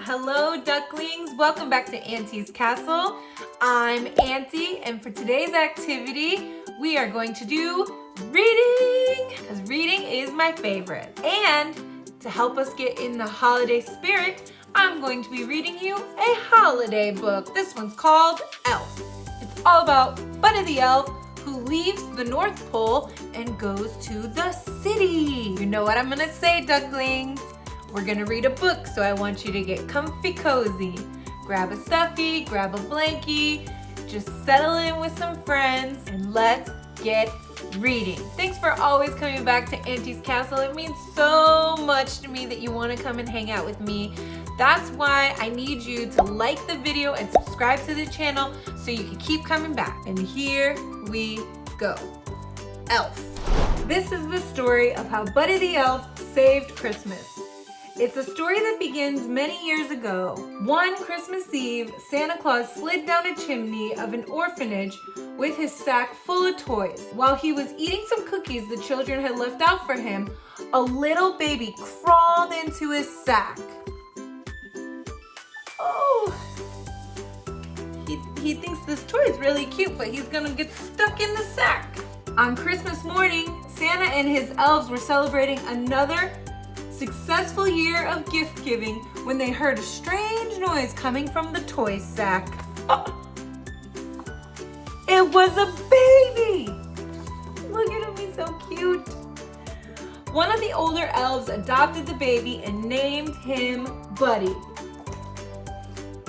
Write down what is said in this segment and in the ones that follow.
Hello, ducklings. Welcome back to Auntie's Castle. I'm Auntie, and for today's activity, we are going to do reading, because reading is my favorite. And to help us get in the holiday spirit, I'm going to be reading you a holiday book. This one's called Elves. It's all about Buddy the Elf, who leaves the North Pole and goes to the city. You know what I'm gonna say, ducklings? We're gonna read a book, so I want you to get comfy cozy. Grab a stuffy, grab a blankie, just settle in with some friends, and let's get reading. Thanks for always coming back to Auntie's Castle. It means so much to me that you wanna come and hang out with me. That's why I need you to like the video and subscribe to the channel so you can keep coming back. And here we go. Elf. This is the story of how Buddy the Elf saved Christmas. It's a story that begins many years ago. One Christmas Eve, Santa Claus slid down a chimney of an orphanage with his sack full of toys. While he was eating some cookies the children had left out for him, a little baby crawled into his sack. Oh! He thinks this toy is really cute, but he's gonna get stuck in the sack. On Christmas morning, Santa and his elves were celebrating another successful year of gift giving when they heard a strange noise coming from the toy sack. Oh, it was a baby! Look at him, he's so cute. One of the older elves adopted the baby and named him Buddy.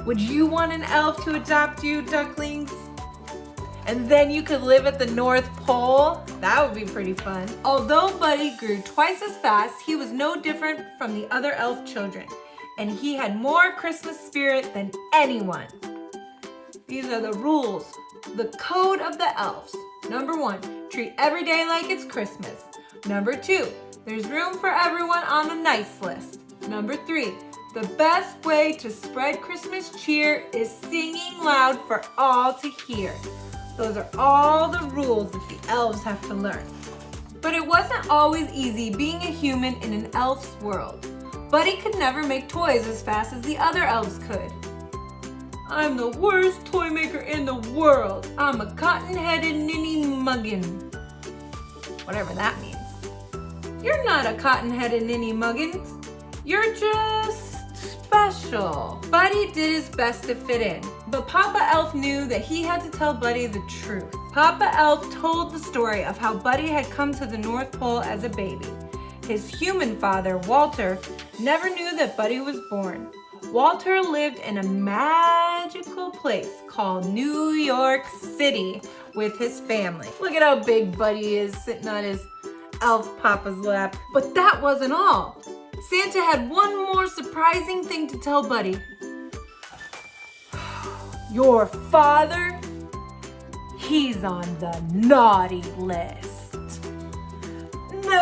Would you want an elf to adopt you, ducklings? And then you could live at the North Pole? That would be pretty fun. Although Buddy grew twice as fast, he was no different from the other elf children. And he had more Christmas spirit than anyone. These are the rules, the code of the elves. Number 1, treat every day like it's Christmas. Number 2, there's room for everyone on the nice list. Number 3, the best way to spread Christmas cheer is singing loud for all to hear. Those are all the rules that the elves have to learn. But it wasn't always easy being a human in an elf's world. Buddy could never make toys as fast as the other elves could. I'm the worst toy maker in the world. I'm a cotton-headed ninny muggin. Whatever that means. You're not a cotton-headed ninny muggin. You're just special. Buddy did his best to fit in, but Papa Elf knew that he had to tell Buddy the truth. Papa Elf told the story of how Buddy had come to the North Pole as a baby. His human father, Walter, never knew that Buddy was born. Walter lived in a magical place called New York City with his family. Look at how big Buddy is sitting on his elf papa's lap. But that wasn't all. Santa had one more surprising thing to tell Buddy. Your father, he's on the naughty list. No!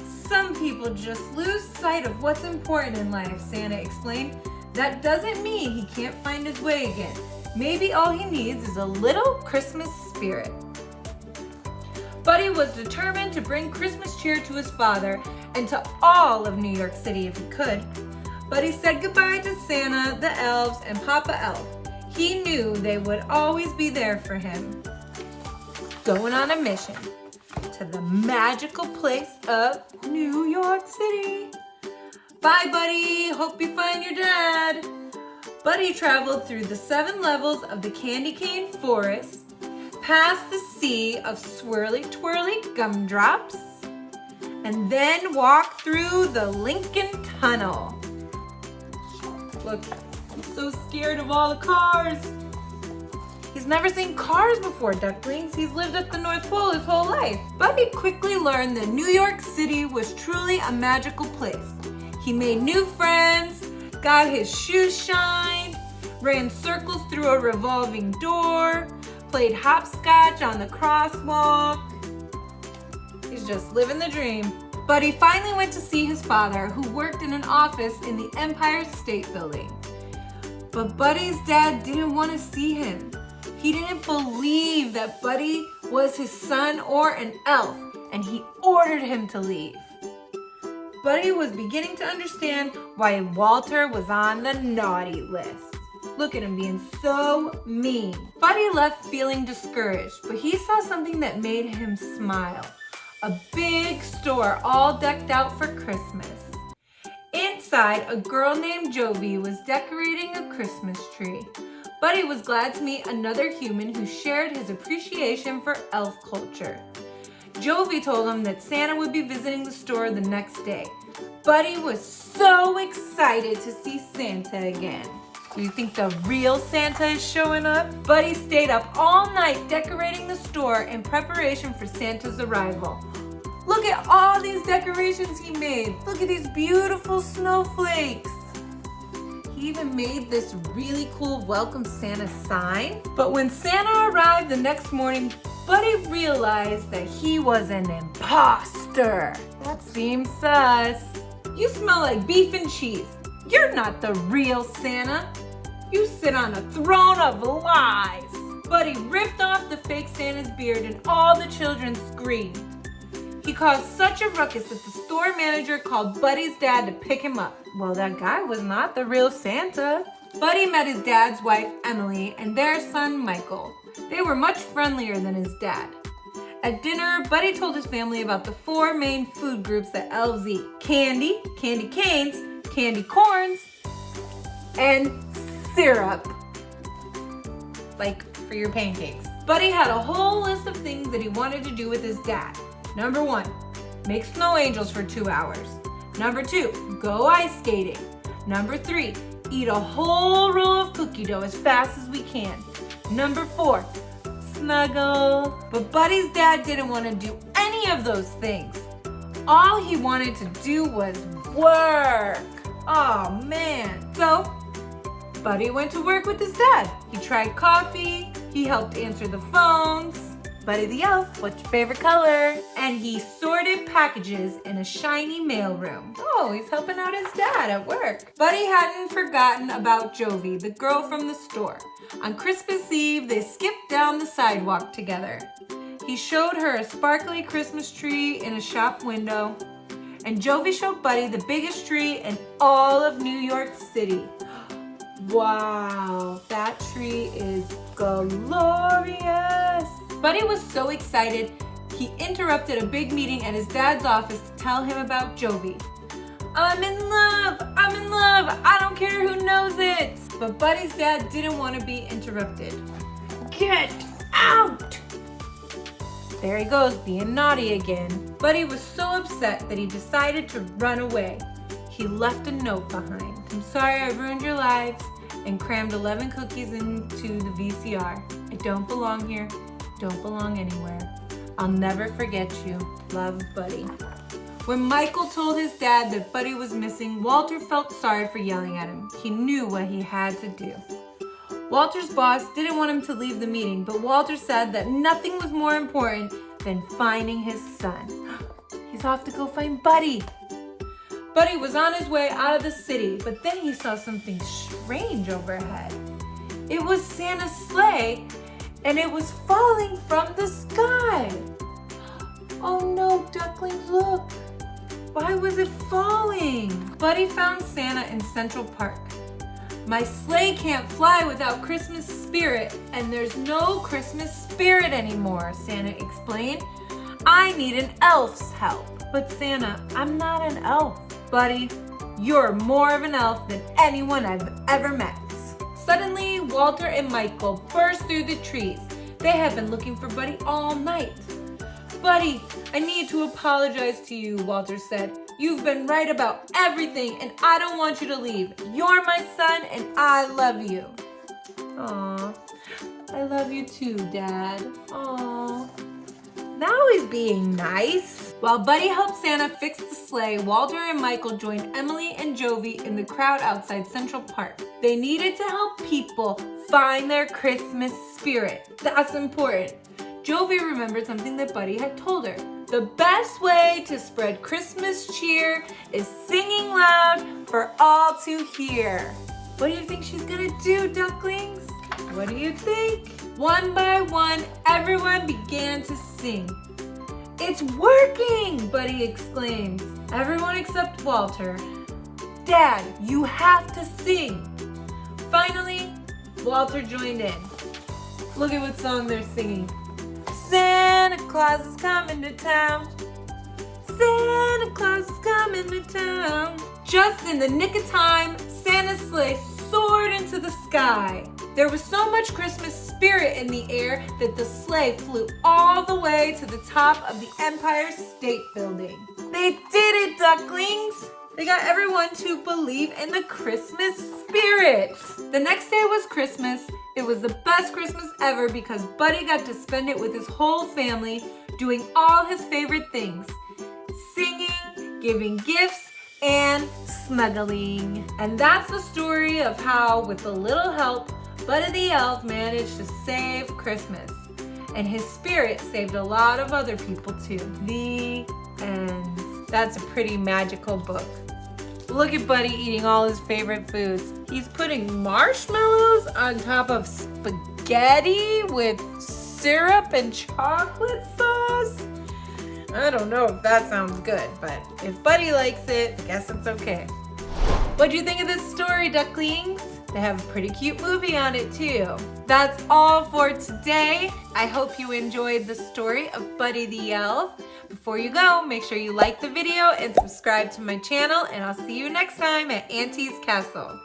Some people just lose sight of what's important in life, Santa explained. That doesn't mean he can't find his way again. Maybe all he needs is a little Christmas spirit. Buddy was determined to bring Christmas cheer to his father and to all of New York City if he could. Buddy said goodbye to Santa, the elves, and Papa Elf. He knew they would always be there for him. Going on a mission to the magical place of New York City. Bye, Buddy. Hope you find your dad. Buddy traveled through the 7 levels of the candy cane forest, past the sea of swirly twirly gumdrops, and then walk through the Lincoln Tunnel. Look, I'm so scared of all the cars. He's never seen cars before, ducklings. He's lived at the North Pole his whole life. Buddy quickly learned that New York City was truly a magical place. He made new friends, got his shoes shined, ran circles through a revolving door, played hopscotch on the crosswalk. He's just living the dream. Buddy finally went to see his father, who worked in an office in the Empire State Building. But Buddy's dad didn't want to see him. He didn't believe that Buddy was his son or an elf, and he ordered him to leave. Buddy was beginning to understand why Walter was on the naughty list. Look at him being so mean. Buddy left feeling discouraged, but he saw something that made him smile. A big store all decked out for Christmas. Inside, a girl named Jovi was decorating a Christmas tree. Buddy was glad to meet another human who shared his appreciation for elf culture. Jovi told him that Santa would be visiting the store the next day. Buddy was so excited to see Santa again. Do you think the real Santa is showing up? Buddy stayed up all night decorating the store in preparation for Santa's arrival. Look at all these decorations he made. Look at these beautiful snowflakes. He even made this really cool Welcome Santa sign. But when Santa arrived the next morning, Buddy realized that he was an imposter. That seems sus. You smell like beef and cheese. You're not the real Santa. You sit on a throne of lies. Buddy ripped off the fake Santa's beard and all the children screamed. He caused such a ruckus that the store manager called Buddy's dad to pick him up. Well, that guy was not the real Santa. Buddy met his dad's wife, Emily, and their son, Michael. They were much friendlier than his dad. At dinner, Buddy told his family about the 4 main food groups that elves eat: candy, candy canes, candy corns, and syrup, like for your pancakes. Buddy had a whole list of things that he wanted to do with his dad. Number 1, make snow angels for 2 hours. Number 2, go ice skating. Number 3, eat a whole roll of cookie dough as fast as we can. Number 4, snuggle. But Buddy's dad didn't want to do any of those things. All he wanted to do was work. Oh man. So Buddy went to work with his dad. He tried coffee, he helped answer the phones. Buddy the elf, what's your favorite color? And he sorted packages in a shiny mailroom. Oh, he's helping out his dad at work. Buddy hadn't forgotten about Jovi, the girl from the store. On Christmas Eve, they skipped down the sidewalk together. He showed her a sparkly Christmas tree in a shop window, and Jovi showed Buddy the biggest tree in all of New York City. Wow, that tree is glorious. Buddy was so excited, he interrupted a big meeting at his dad's office to tell him about Jovi. I'm in love, I don't care who knows it. But Buddy's dad didn't want to be interrupted. Get out! There he goes, being naughty again. Buddy was so upset that he decided to run away. He left a note behind. I'm sorry I ruined your lives, and crammed 11 cookies into the VCR. I don't belong here, don't belong anywhere. I'll never forget you. Love, Buddy. When Michael told his dad that Buddy was missing, Walter felt sorry for yelling at him. He knew what he had to do. Walter's boss didn't want him to leave the meeting, but Walter said that nothing was more important than finding his son. He's off to go find Buddy. Buddy was on his way out of the city, but then he saw something strange overhead. It was Santa's sleigh, and it was falling from the sky. Oh no, ducklings, look. Why was it falling? Buddy found Santa in Central Park. My sleigh can't fly without Christmas spirit, and there's no Christmas spirit anymore, Santa explained. I need an elf's help. But Santa, I'm not an elf. Buddy, you're more of an elf than anyone I've ever met. Suddenly, Walter and Michael burst through the trees. They had been looking for Buddy all night. Buddy, I need to apologize to you, Walter said. You've been right about everything, and I don't want you to leave. You're my son, and I love you. Aw, I love you too, Dad. Aw. Now he's being nice. While Buddy helped Santa fix the sleigh, Walter and Michael joined Emily and Jovi in the crowd outside Central Park. They needed to help people find their Christmas spirit. That's important. Jovi remembered something that Buddy had told her. The best way to spread Christmas cheer is singing loud for all to hear. What do you think she's gonna do, ducklings? What do you think? One by one, everyone began to sing. "It's working!" Buddy exclaims. Everyone except Walter. "Dad, you have to sing." Finally, Walter joined in. Look at what song they're singing. Santa Claus is coming to town. Santa Claus is coming to town. Just in the nick of time, Santa's sleigh soared into the sky. There was so much Christmas spirit in the air that the sleigh flew all the way to the top of the Empire State Building. They did it, ducklings! They got everyone to believe in the Christmas spirit. The next day was Christmas. It was the best Christmas ever because Buddy got to spend it with his whole family, doing all his favorite things. Singing, giving gifts, and snuggling. And that's the story of how, with a little help, Buddy the Elf managed to save Christmas. And his spirit saved a lot of other people too. The end. That's a pretty magical book. Look at Buddy eating all his favorite foods. He's putting marshmallows on top of spaghetti with syrup and chocolate sauce. I don't know if that sounds good, but if Buddy likes it, I guess it's okay. What do you think of this story, ducklings? They have a pretty cute movie on it too. That's all for today. I hope you enjoyed the story of Buddy the Elf. Before you go, make sure you like the video and subscribe to my channel, and I'll see you next time at Auntie's Castle.